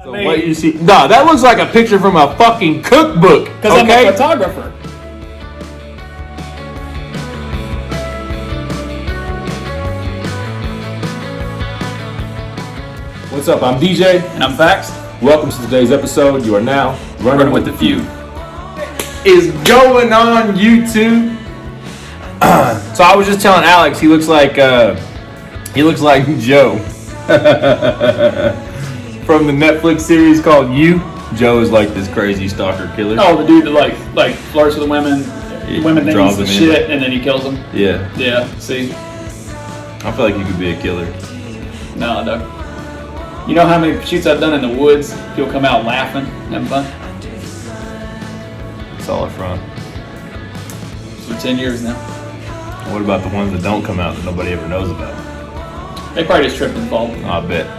So what you see? No, that looks like a picture from a fucking cookbook. Because I'm a photographer. What's up? I'm DJ. And I'm Fax. Welcome to today's episode. You are now Running with the Few. Is going on YouTube. So I was just telling Alex, he looks like Joe from the Netflix series called You. Joe is like this crazy stalker killer. Oh, the dude that like flirts with women think he's the shit, and then he kills them. Yeah. Yeah. See. I feel like you could be a killer. No, no. You know how many shoots I've done in the woods? People come out laughing, having fun. It's all a front. For 10 years now. What about the ones that don't come out that nobody ever knows about? They probably just tripped and fall. I bet.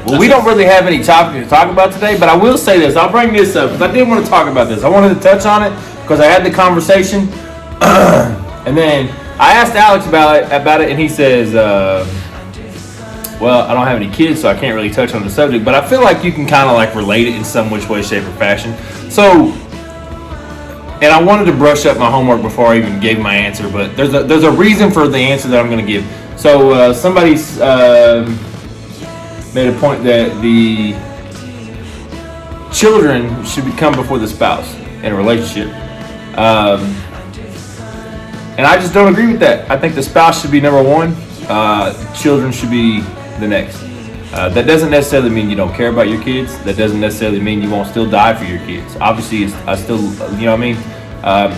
Well, we don't really have any topic to talk about today, but I will say this. I'll bring this up because I did want to talk about this. I wanted to touch on it because I had the conversation, and then I asked Alex about it, and he says, well, I don't have any kids, so I can't really touch on the subject, but I feel like you can kind of like relate it in some which way, shape, or fashion. So, and I wanted to brush up my homework before I even gave my answer, but there's a reason for the answer that I'm going to give. So, somebody's made a point that the children should come before the spouse in a relationship. And I just don't agree with that. I think the spouse should be number one. Children should be the next. That doesn't necessarily mean you don't care about your kids. That doesn't necessarily mean you won't still die for your kids. Obviously, I still, you know what I mean?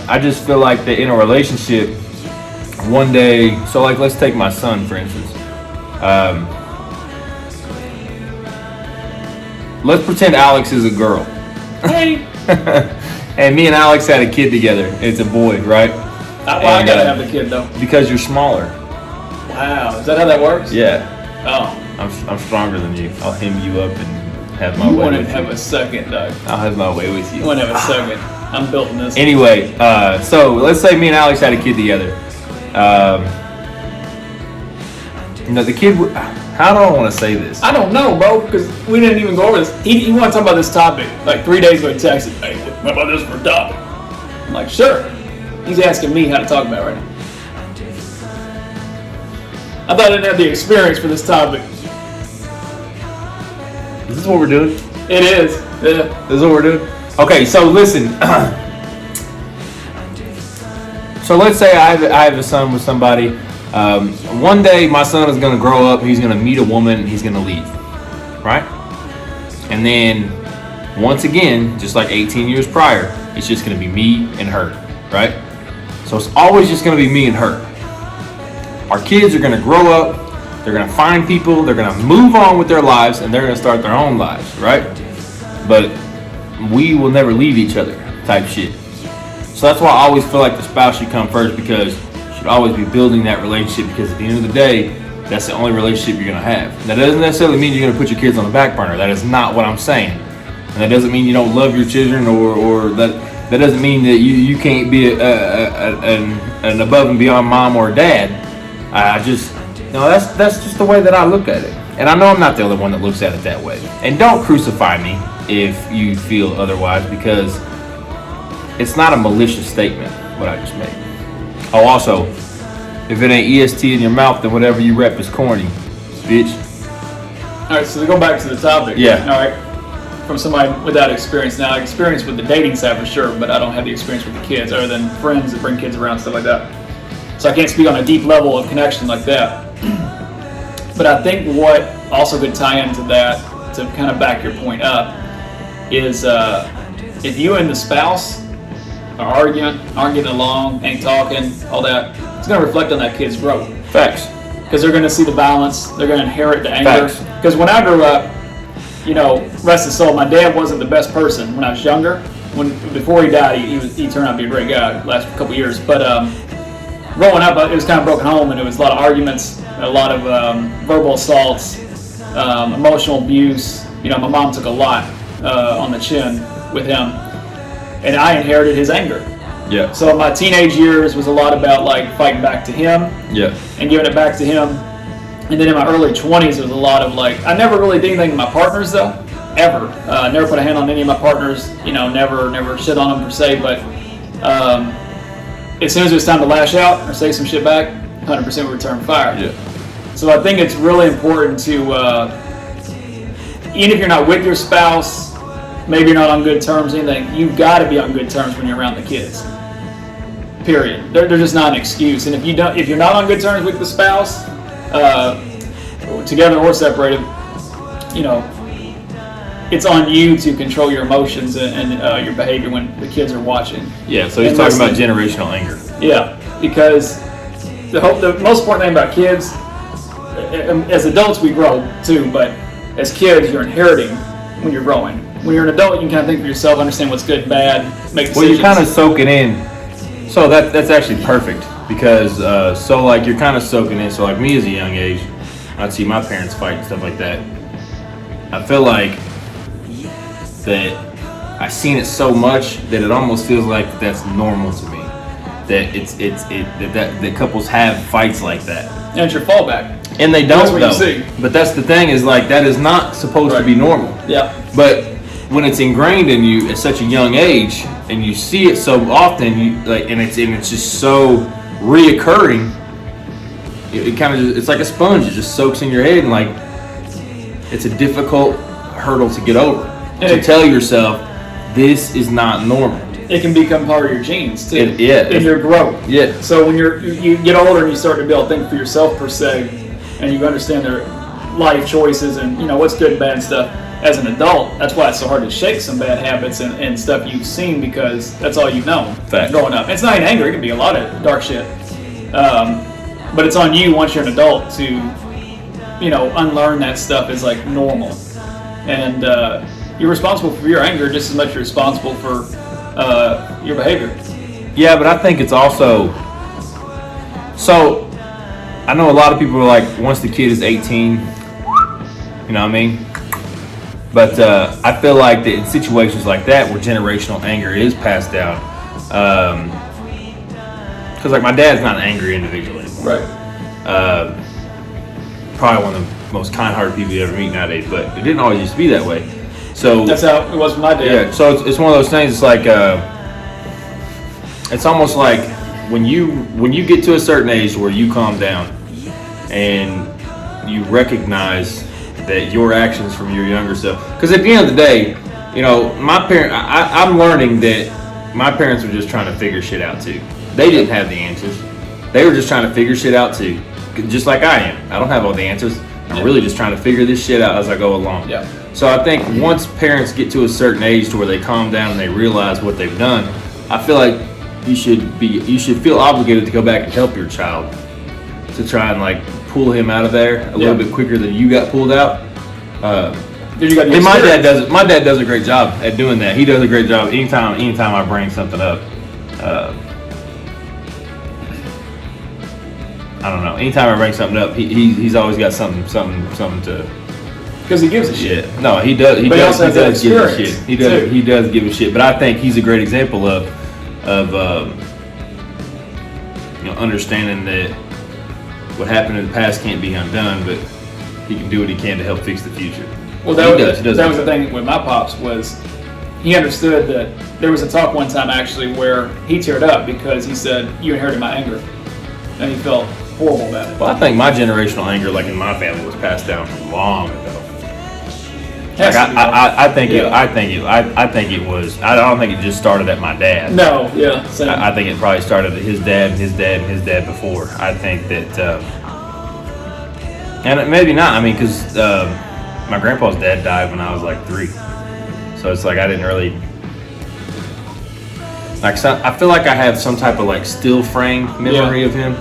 I just feel like that in a relationship, one day, so like let's take my son for instance. Let's pretend Alex is a girl. Hey. And me and Alex had a kid together. It's a boy, right? I gotta have the kid though. Because you're smaller. Wow, is that how that works? Yeah. Oh. I'm stronger than you. I'll hem you up and have my way with you. You want to have a second, Doug. I'll have my way with you. You want to have a second. I'm built in this. Anyway, so let's say me and Alex had a kid together. The kid would... How do I want to say this? I don't know, bro, because we didn't even go over this. He wanted to talk about this topic. Like 3 days ago, he texted, hey, what about this for a topic? I'm like, sure. He's asking me how to talk about it right now. I thought I didn't have the experience for this topic. Is this what we're doing? It is. Yeah. This is what we're doing? Okay, so listen. So let's say I have a son with somebody. One day my son is going to grow up, he's going to meet a woman, and he's going to leave. Right? And then, once again, just like 18 years prior, it's just going to be me and her. Right? So it's always just going to be me and her. Our kids are going to grow up, they're going to find people, they're going to move on with their lives, and they're going to start their own lives, right? But we will never leave each other type shit. So that's why I always feel like the spouse should come first, because you should always be building that relationship, because at the end of the day, that's the only relationship you're going to have. That doesn't necessarily mean you're going to put your kids on the back burner. That is not what I'm saying. And that doesn't mean you don't love your children, or that doesn't mean that you can't be an above and beyond mom or dad. That's just the way that I look at it. And I know I'm not the only one that looks at it that way. And don't crucify me if you feel otherwise, because it's not a malicious statement, what I just made. Oh, also, if it ain't EST in your mouth, then whatever you rep is corny, bitch. All right, so to go back to the topic. Yeah. All right. From somebody without experience. Now, experience with the dating side for sure, but I don't have the experience with the kids, other than friends that bring kids around, stuff like that. So I can't speak on a deep level of connection like that. But I think what also could tie into that, to kind of back your point up, is if you and the spouse are arguing, aren't getting along, ain't talking, all that, it's going to reflect on that kid's growth. Facts. Because they're going to see the violence, they're going to inherit the anger. Because when I grew up, rest his soul, my dad wasn't the best person when I was younger. Before he died, he turned out to be a great guy the last couple of years. But growing up, it was kind of broken home, and it was a lot of arguments, a lot of verbal assaults, emotional abuse. My mom took a lot on the chin with him, and I inherited his anger. Yeah. So my teenage years was a lot about like fighting back to him. Yeah. And giving it back to him. And then in my early 20s, there was a lot of like, I never really did anything to my partners though, ever. Never put a hand on any of my partners, never shit on them per se, but as soon as it was time to lash out or say some shit back, 100% return fire. Yeah. So I think it's really important to, even if you're not with your spouse, maybe you're not on good terms, anything, you've got to be on good terms when you're around the kids. Period. They're just not an excuse. And if you're not on good terms with the spouse, together or separated, it's on you to control your emotions and your behavior when the kids are watching. Yeah, so he's talking about generational anger. Yeah, because the most important thing about kids, as adults we grow too, but as kids you're inheriting when you're growing. When you're an adult, you can kind of think for yourself, understand what's good and bad, make decisions. Well, you're kind of soaking in. So that's actually perfect because you're kind of soaking in. So like me as a young age, I'd see my parents fight and stuff like that. I feel like that I've seen it so much that it almost feels like that's normal to me. That couples have fights like that. And it's your fallback. And they don't though. You see. But that's the thing is like that is not supposed to be normal. Yeah. But when it's ingrained in you at such a young age, and you see it so often, and it's just so reoccurring. It kind of it's like a sponge. It just soaks in your head, and like it's a difficult hurdle to get over. And to tell yourself this is not normal. It can become part of your genes too. In your growth. Yeah. So when you get older and you start to be able to think for yourself per se, and you understand their life choices and what's good and bad and stuff. As an adult, that's why it's so hard to shake some bad habits and stuff you've seen because that's all you've known growing up. It's not even anger; it can be a lot of dark shit. But it's on you once you're an adult to, unlearn that stuff is like normal, and you're responsible for your anger just as much as you're responsible for your behavior. Yeah, but I think it's also so. I know a lot of people are like, once the kid is 18, you know what I mean? But I feel like that in situations like that where generational anger is passed down, because like my dad's not an angry individual anymore. Right. Probably one of the most kind-hearted people you ever meet nowadays, but it didn't always used to be that way. So that's how it was with my dad. Yeah. So it's one of those things. It's like it's almost like when you get to a certain age where you calm down and you recognize that your actions from your younger self, because at the end of the day, I'm learning that my parents were just trying to figure shit out too. They didn't have the answers. They were just trying to figure shit out too, just like I am. I don't have all the answers. I'm really just trying to figure this shit out as I go along. Yeah. So I think once parents get to a certain age to where they calm down and they realize what they've done, I feel like you should feel obligated to go back and help your child to try and like pull him out of there a little bit quicker than you got pulled out. And my dad does it. My dad does a great job at doing that. He does a great job anytime I bring something up. I don't know. Anytime I bring something up, he's always got something to. Because he gives a shit. No, he does. He does give a shit. He does give a shit. But I think he's a great example of understanding that what happened in the past can't be undone, but he can do what he can to help fix the future. Well, that was the thing with my pops was he understood that there was a talk one time actually where he teared up because he said, "You inherited my anger," and he felt horrible about it. Well, I think my generational anger, like in my family, was passed down from long ago. Like I think it was. I don't think it just started at my dad. No, yeah, same. I think it probably started at his dad and his dad and his dad before. I think that, and maybe not. I mean, because my grandpa's dad died when I was like 3, so it's like I didn't really like. I feel like I have some type of like still frame memory of him.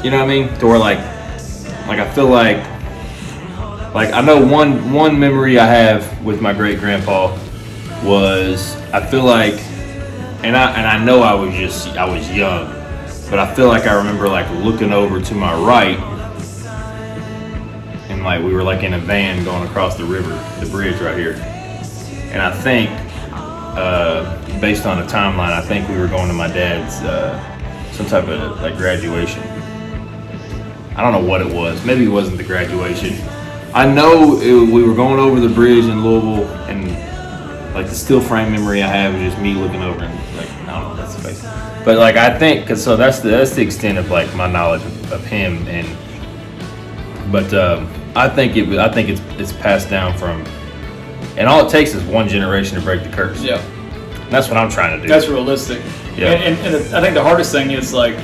You know what I mean? To where like I feel like. Like I know one memory I have with my great grandpa was I feel like, and I know I was young, but I feel like I remember like looking over to my right, and like we were like in a van going across the river, the bridge right here, and I think based on the timeline, I think we were going to my dad's some type of like graduation. I don't know what it was. Maybe it wasn't the graduation. I know we were going over the bridge in Louisville, and like the still frame memory I have is just me looking over and like, I don't know, that's the face. But like I think, cause so that's the extent of like my knowledge of him, and but I think it's passed down from, and all it takes is one generation to break the curse. Yeah, that's what I'm trying to do. That's realistic. Yeah, and I think the hardest thing is like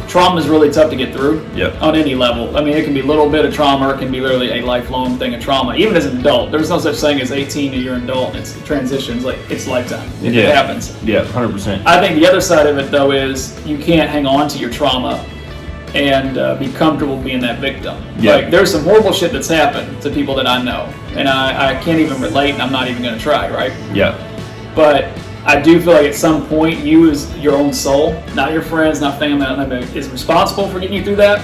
trauma is really tough to get through. Yep. On any level. I mean, it can be a little bit of trauma, or it can be literally a lifelong thing of trauma. Even as an adult, there's no such thing as 18 and you're an adult. It's transitions, like it's lifetime. It happens. Yeah, 100%. I think the other side of it though is you can't hang on to your trauma and be comfortable being that victim. Yeah. Like there's some horrible shit that's happened to people that I know, and I can't even relate, and I'm not even going to try, right? Yeah. But I do feel like at some point you as your own soul, not your friends, not family, not nothing, is responsible for getting you through that,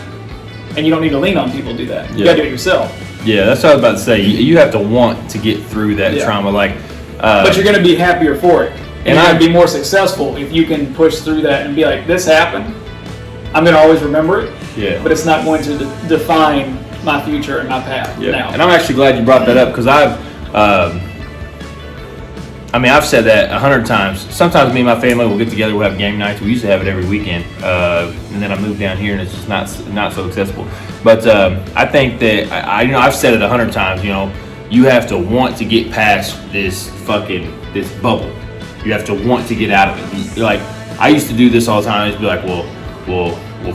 and you don't need to lean on people to do that. You gotta do it yourself. Yeah, that's what I was about to say. You have to want to get through that trauma, like. But you're gonna be happier for it, and you're gonna be more successful if you can push through that and be like, this happened. I'm gonna always remember it. Yeah. But it's not going to define my future and my path now. And I'm actually glad you brought that up, because I've said that 100 times. Sometimes me and my family will get together, we'll have game nights. We used to have it every weekend, and then I moved down here, and it's just not so accessible. But I think that I've said it 100 times. You know, you have to want to get past this bubble. You have to want to get out of it. Like I used to do this all the time. I used to be like, well,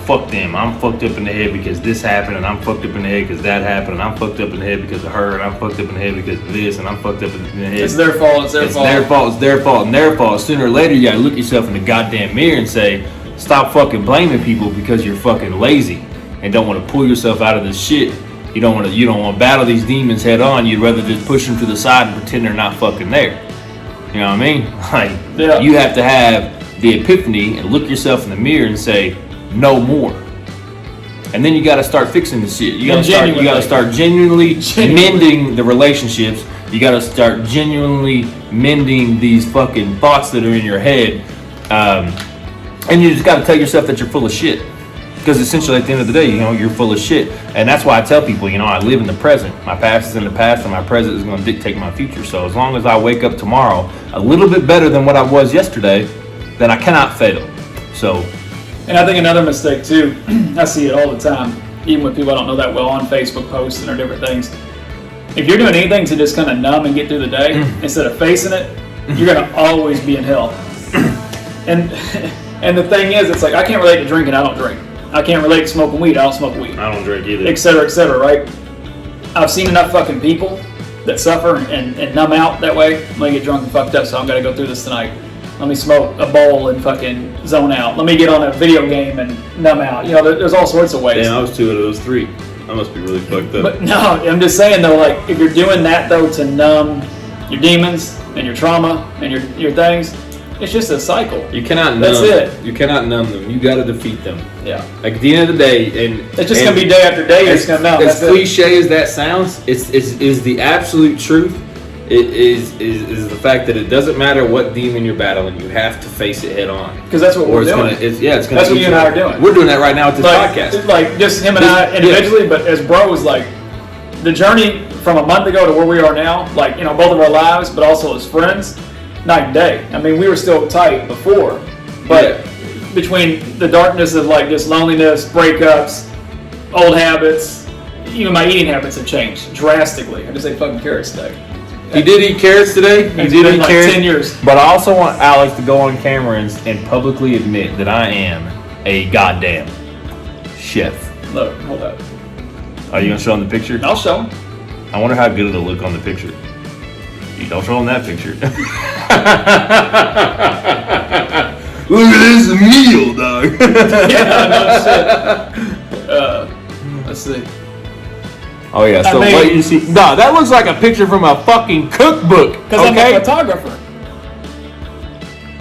fuck them. I'm fucked up in the head because this happened, and I'm fucked up in the head because that happened, and I'm fucked up in the head because of her, and I'm fucked up in the head because of this, and I'm fucked up in the head. It's their fault. It's their fault. Sooner or later, you gotta look yourself in the goddamn mirror and say, stop fucking blaming people because you're fucking lazy and don't want to pull yourself out of this shit. You don't want to battle these demons head on. You'd rather just push them to the side and pretend they're not fucking there. You know what I mean? Like, you have to have the epiphany and look yourself in the mirror and say, no more. And then you got to start fixing the shit. You got to start genuinely mending the relationships. You got to start genuinely mending these fucking thoughts that are in your head. And you just got to tell yourself that you're full of shit. Because essentially at the end of the day, you're full of shit. And that's why I tell people, I live in the present. My past is in the past, and my present is going to dictate my future. So as long as I wake up tomorrow a little bit better than what I was yesterday, then I cannot fail. So. And I think another mistake too, I see it all the time, even with people I don't know that well on Facebook posts and or different things. If you're doing anything to just kind of numb and get through the day, instead of facing it, you're going to always be in hell. And the thing is, it's like, I can't relate to drinking, I don't drink. I can't relate to smoking weed, I don't smoke weed. I don't drink either. Et cetera, right? I've seen enough fucking people that suffer and numb out that way. I'm going to get drunk and fucked up, so I'm going to go through this tonight. Let me smoke a bowl and fucking zone out. Let me get on a video game and numb out. There's all sorts of ways. Damn, I was 2 out of those 3. I must be really fucked up. But no, I'm just saying though, like if you're doing that though to numb your demons and your trauma and your things, it's just a cycle. You cannot numb. That's it. You cannot numb them. You got to defeat them. Yeah. Like at the end of the day, and it's just gonna be day after day. It's gonna numb. As cliche as that sounds, is the absolute truth. It is the fact that it doesn't matter what demon you're battling, you have to face it head on. Because that's what we're doing. That's what you and I are doing. We're doing that right now with this podcast. Like just him and I individually, but as bros, like the journey from a month ago to where we are now, like both of our lives, but also as friends, night and day. I mean, we were still tight before, but between the darkness of like just loneliness, breakups, old habits, even my eating habits have changed drastically. I just ate fucking carrots today. He did eat carrots today. He did eat carrots. 10 years. But I also want Alex to go on camera and publicly admit that I am a goddamn chef. Look, hold up. Are you gonna show him the picture? I'll show him. I wonder how good it'll look on the picture. You don't show him that picture. Look at this meal, dog. Yeah, no shit. Let's see. Oh yeah, so what you see? No, that looks like a picture from a fucking cookbook. Because I'm a photographer.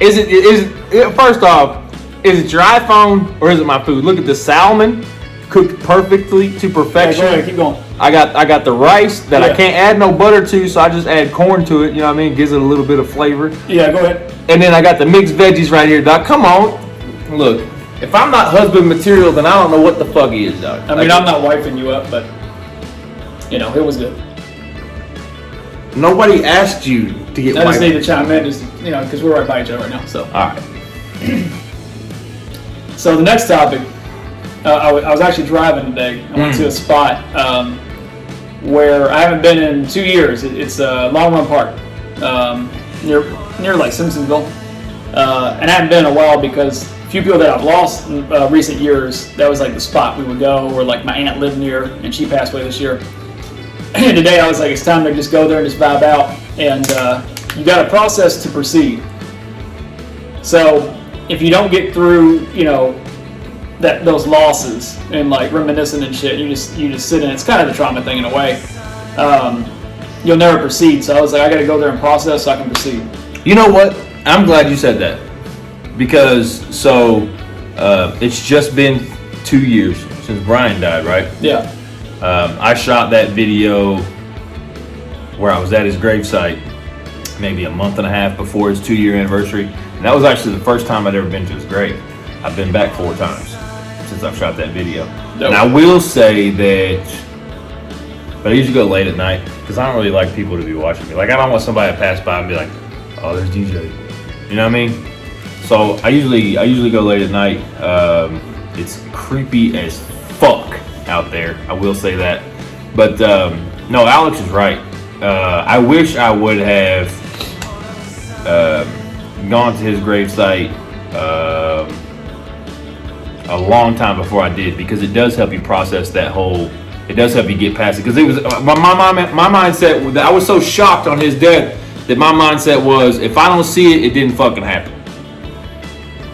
Is it? First off, is it your iPhone or is it my food? Look at the salmon, cooked perfectly to perfection. Yeah, go ahead, keep going. I got the rice that I can't add no butter to, so I just add corn to it. You know what I mean? Gives it a little bit of flavor. Yeah, go ahead. And then I got the mixed veggies right here, Doc. Come on, look. If I'm not husband material, then I don't know what the fuck he is, dog. I mean, I'm not wifing you up, but it was good. Nobody asked you to get. I just need to chime in, just because we're right by each other right now. So. All right. So the next topic, I was actually driving today. I went to a spot where I haven't been in 2 years. It's Long Run Park, near like Simpsonville, and I haven't been in a while because a few people that I've lost in recent years, that was like the spot we would go, where like my aunt lived near, and she passed away this year. And today I was like, it's time to just go there and just vibe out, and you got a process to proceed. So if you don't get through, those losses and like reminiscing and shit, you just sit in. It's kind of the trauma thing in a way. You'll never proceed. So I was like, I got to go there and process so I can proceed. You know what? I'm glad you said that because it's just been 2 years since Brian died, right? Yeah. I shot that video where I was at his gravesite maybe a month and a half before his 2-year anniversary. And that was actually the first time I'd ever been to his grave. I've been back 4 times since I've shot that video. And I will say that, but I usually go late at night because I don't really like people to be watching me. Like, I don't want somebody to pass by and be like, oh, there's DJ. You know what I mean? So I usually go late at night. It's creepy as fuck out there. I will say that. But no, Alex is right. I wish I would have gone to his gravesite a long time before I did, because it does help you process that whole. It does help you get past it, because it was my mindset. I was so shocked on his death that my mindset was, if I don't see it, it didn't fucking happen.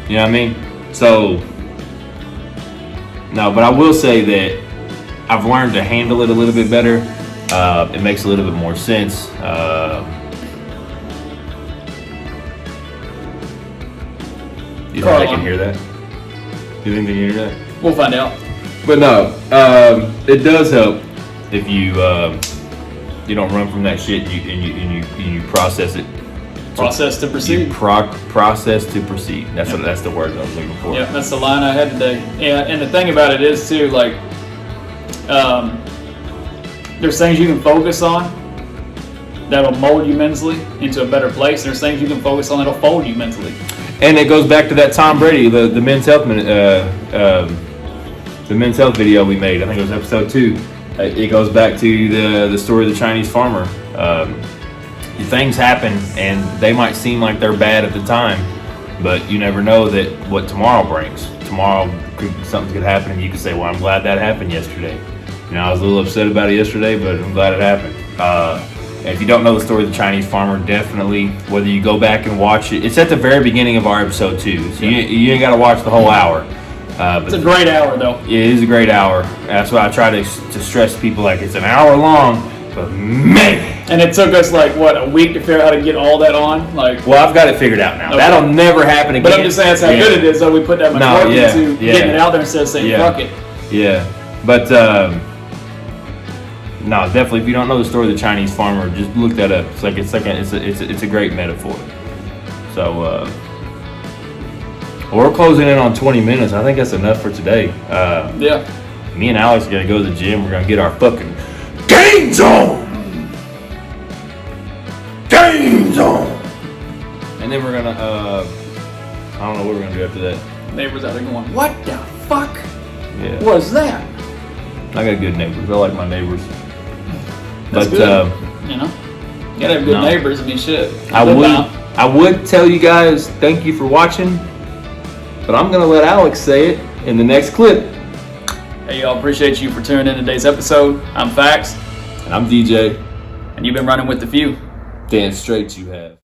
You know what I mean? So no, but I will say that I've learned to handle it a little bit better. It makes a little bit more sense. You think I can hear that? You think they can hear that? We'll find out. But no, it does help if you don't run from that shit and you process it. Process to proceed. Process to proceed. That's the word I was looking for. Yeah, that's the line I had today. And the thing about it is too, like, there's things you can focus on that'll mold you mentally into a better place. There's things you can focus on that'll fold you mentally. And it goes back to that Tom Brady, the men's health video we made. I think it was episode 2. It goes back to the story of the Chinese farmer. Things happen and they might seem like they're bad at the time, but you never know that what tomorrow brings. Tomorrow something could happen and you could say, well, I'm glad that happened yesterday. I was a little upset about it yesterday, but I'm glad it happened. And if you don't know the story of the Chinese farmer, definitely, whether you go back and watch it, it's at the very beginning of our episode 2, so you ain't got to watch the whole hour. But it's a great hour, though. It is a great hour. That's why I try to stress people, like, it's an hour long, but man. And it took us like a week to figure out how to get all that on. Well, I've got it figured out now. Okay. That'll never happen again. But I'm just saying that's how good it is. So we put that much work into getting it out there instead of saying fuck it. Yeah, but no, definitely. If you don't know the story of the Chinese farmer, just look that up. It's a great metaphor. So we're closing in on 20 minutes. I think that's enough for today. Yeah. Me and Alex are gonna go to the gym. We're gonna get our fucking gains on. And then we're gonna I don't know what we're gonna do after that. Neighbors out there going, what the fuck? Yeah. Was that? I got good neighbors. I like my neighbors. That's good. You gotta have good neighbors. I mean, shit. I would tell you guys thank you for watching, but I'm gonna let Alex say it in the next clip. Hey, y'all, appreciate you for tuning in today's episode. I'm Fax. And I'm DJ. And you've been running with the few. Damn straight you have.